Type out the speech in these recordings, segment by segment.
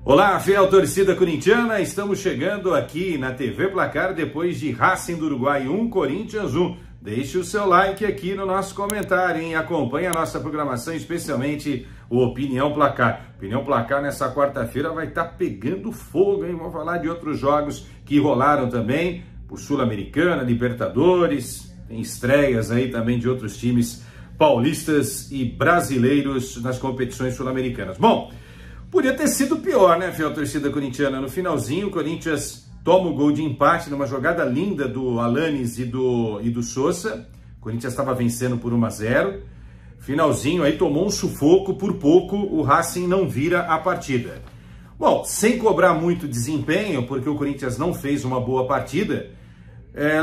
Olá, fiel torcida corintiana, estamos chegando aqui na TV Placar depois de Racing do Uruguai 1, Corinthians 1. Deixe o seu like aqui no nosso comentário, hein? Acompanhe a nossa programação, especialmente o Opinião Placar. Opinião Placar nessa quarta-feira vai estar pegando fogo, hein? Vamos falar de outros jogos que rolaram também, por Sul-Americana, Libertadores, tem estreias aí também de outros times paulistas e brasileiros nas competições sul-americanas. Bom, podia ter sido pior, né, fiel torcida corintiana? No finalzinho, o Corinthians toma o gol de empate numa jogada linda do Alanis e do Sousa. O Corinthians estava vencendo por 1-0. Finalzinho, aí tomou um sufoco, por pouco o Racing não vira a partida. Bom, sem cobrar muito desempenho, porque o Corinthians não fez uma boa partida,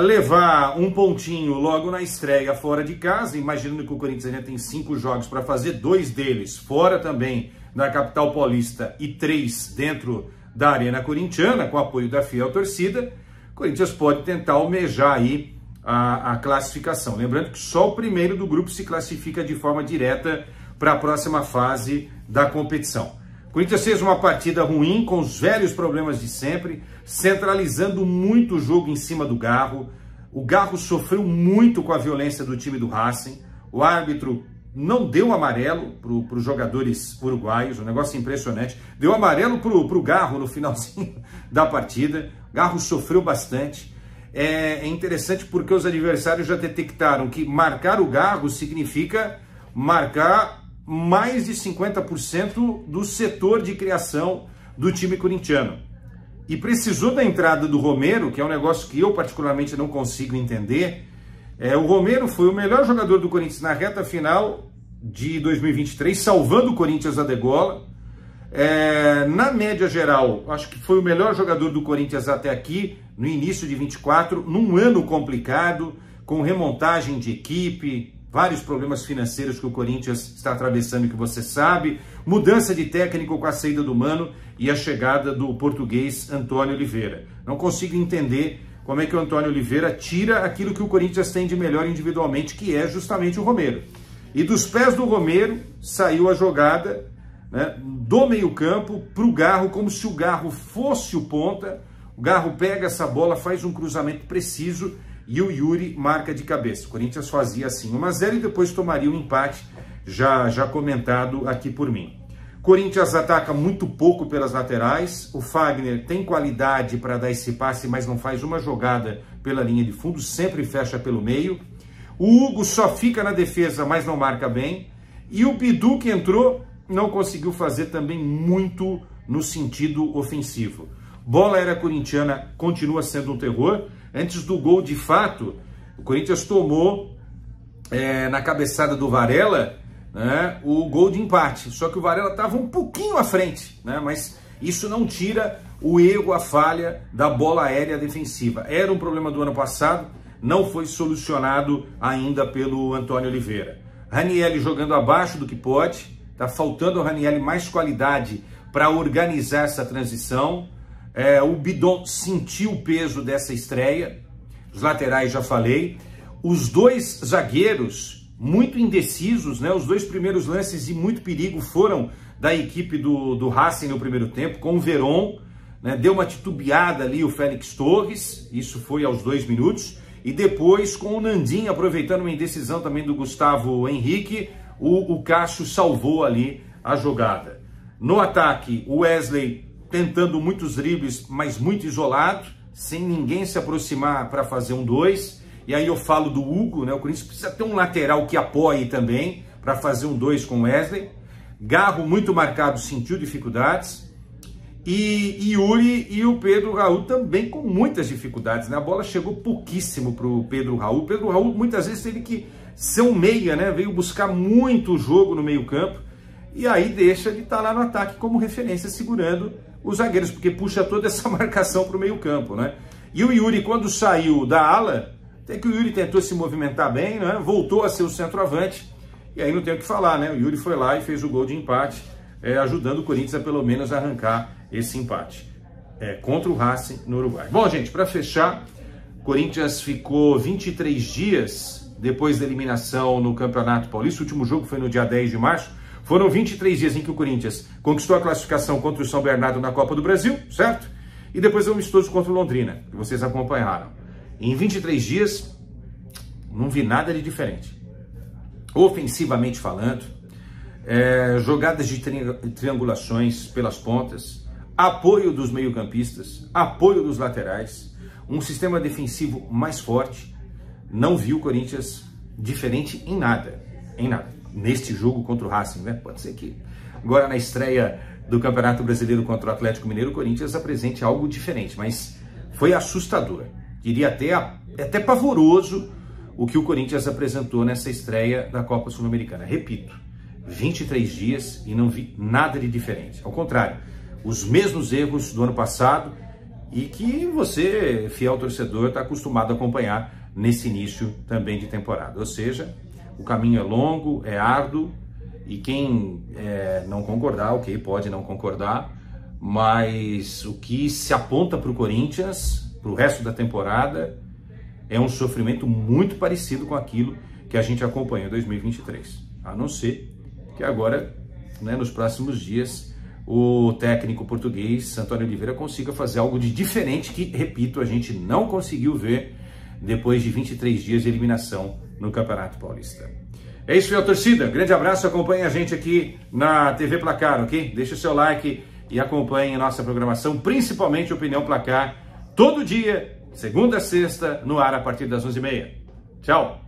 levar um pontinho logo na estreia fora de casa, imaginando que o Corinthians ainda tem 5 jogos para fazer, 2 deles fora também da capital paulista e 3 dentro da Arena Corintiana, com apoio da fiel torcida, o Corinthians pode tentar almejar aí a classificação. Lembrando que só o primeiro do grupo se classifica de forma direta para a próxima fase da competição. O Corinthians fez uma partida ruim, com os velhos problemas de sempre, centralizando muito o jogo em cima do Garro. O Garro sofreu muito com a violência do time do Racing. O árbitro não deu amarelo para os jogadores uruguaios, um negócio impressionante. Deu amarelo para o Garro no finalzinho da partida. O Garro sofreu bastante. É interessante porque os adversários já detectaram que marcar o Garro significa marcar mais de 50% do setor de criação do time corintiano. E precisou da entrada do Romero, que é um negócio que eu particularmente não consigo entender. O Romero foi o melhor jogador do Corinthians na reta final de 2023, salvando o Corinthians da degola. Na média geral, acho que foi o melhor jogador do Corinthians até aqui, no início de 24, num ano complicado, com remontagem de equipe, vários problemas financeiros que o Corinthians está atravessando, que você sabe, mudança de técnico com a saída do Mano e a chegada do português Antônio Oliveira. Não consigo entender como é que o Antônio Oliveira tira aquilo que o Corinthians tem de melhor individualmente, que é justamente o Romero. E dos pés do Romero saiu a jogada, né, do meio-campo para o Garro, como se o Garro fosse o ponta. O Garro pega essa bola, faz um cruzamento preciso e o Yuri marca de cabeça. O Corinthians fazia assim 1-0 e depois tomaria um empate, já comentado aqui por mim. Corinthians ataca muito pouco pelas laterais. O Fagner tem qualidade para dar esse passe, mas não faz uma jogada pela linha de fundo, sempre fecha pelo meio. O Hugo só fica na defesa, mas não marca bem. E o Bidu, que entrou, não conseguiu fazer também muito no sentido ofensivo. Bola aérea corintiana continua sendo um terror. Antes do gol, de fato, o Corinthians tomou na cabeçada do Varela, né, o gol de empate. Só que o Varela estava um pouquinho à frente, né, mas isso não tira o erro, a falha da bola aérea defensiva. Era um problema do ano passado, não foi solucionado ainda pelo Antônio Oliveira. Ranieri jogando abaixo do que pode, está faltando ao Ranieri mais qualidade para organizar essa transição. O Bidon sentiu o peso dessa estreia, os laterais já falei, os 2 zagueiros muito indecisos, né? Os 2 primeiros lances de muito perigo foram da equipe do Racing no primeiro tempo, com o Veron, né? Deu uma titubeada ali o Félix Torres, isso foi aos 2 minutos, e depois com o Nandinho, aproveitando uma indecisão também do Gustavo Henrique, o Cássio salvou ali a jogada. No ataque, o Wesley tentando muitos dribles, mas muito isolado, sem ninguém se aproximar para fazer um 2. E aí eu falo do Hugo, né? O Corinthians precisa ter um lateral que apoie também para fazer um 2 com o Wesley. Garro muito marcado, sentiu dificuldades. E Yuri e o Pedro Raul também com muitas dificuldades, né? A bola chegou pouquíssimo para o Pedro Raul. O Pedro Raul muitas vezes teve que ser um meia, né? Veio buscar muito jogo no meio campo. E aí deixa de estar lá no ataque como referência, segurando os zagueiros, porque puxa toda essa marcação para o meio campo, né? E o Yuri, quando saiu da ala, até que o Yuri tentou se movimentar bem, né? Voltou a ser o centroavante, e aí não tem o que falar, né? O Yuri foi lá e fez o gol de empate, ajudando o Corinthians a pelo menos arrancar esse empate contra o Racing no Uruguai. Bom, gente, para fechar, o Corinthians ficou 23 dias depois da eliminação no Campeonato Paulista. O último jogo foi no dia 10 de março. Foram 23 dias em que o Corinthians conquistou a classificação contra o São Bernardo na Copa do Brasil, certo? E depois o amistoso contra o Londrina, que vocês acompanharam. Em 23 dias, não vi nada de diferente. Ofensivamente falando, jogadas de triangulações pelas pontas, apoio dos meio-campistas, apoio dos laterais, um sistema defensivo mais forte. Não vi o Corinthians diferente em nada, neste jogo contra o Racing, né? Pode ser que agora na estreia do Campeonato Brasileiro contra o Atlético Mineiro, o Corinthians apresente algo diferente, mas foi assustador, diria até pavoroso o que o Corinthians apresentou nessa estreia da Copa Sul-Americana. Repito, 23 dias e não vi nada de diferente, ao contrário, os mesmos erros do ano passado e que você, fiel torcedor, está acostumado a acompanhar nesse início também de temporada. Ou seja, o caminho é longo, é árduo, e quem não concordar, ok, pode não concordar, mas o que se aponta para o Corinthians, para o resto da temporada, é um sofrimento muito parecido com aquilo que a gente acompanha em 2023. A não ser que agora, né, nos próximos dias, o técnico português, Antônio Oliveira, consiga fazer algo de diferente que, repito, a gente não conseguiu ver depois de 23 dias de eliminação no Campeonato Paulista. É isso, fiel torcida. Grande abraço, acompanhe a gente aqui na TV Placar, ok? Deixe o seu like e acompanhe a nossa programação, principalmente Opinião Placar, todo dia, segunda a sexta, no ar a partir das 11h30. Tchau!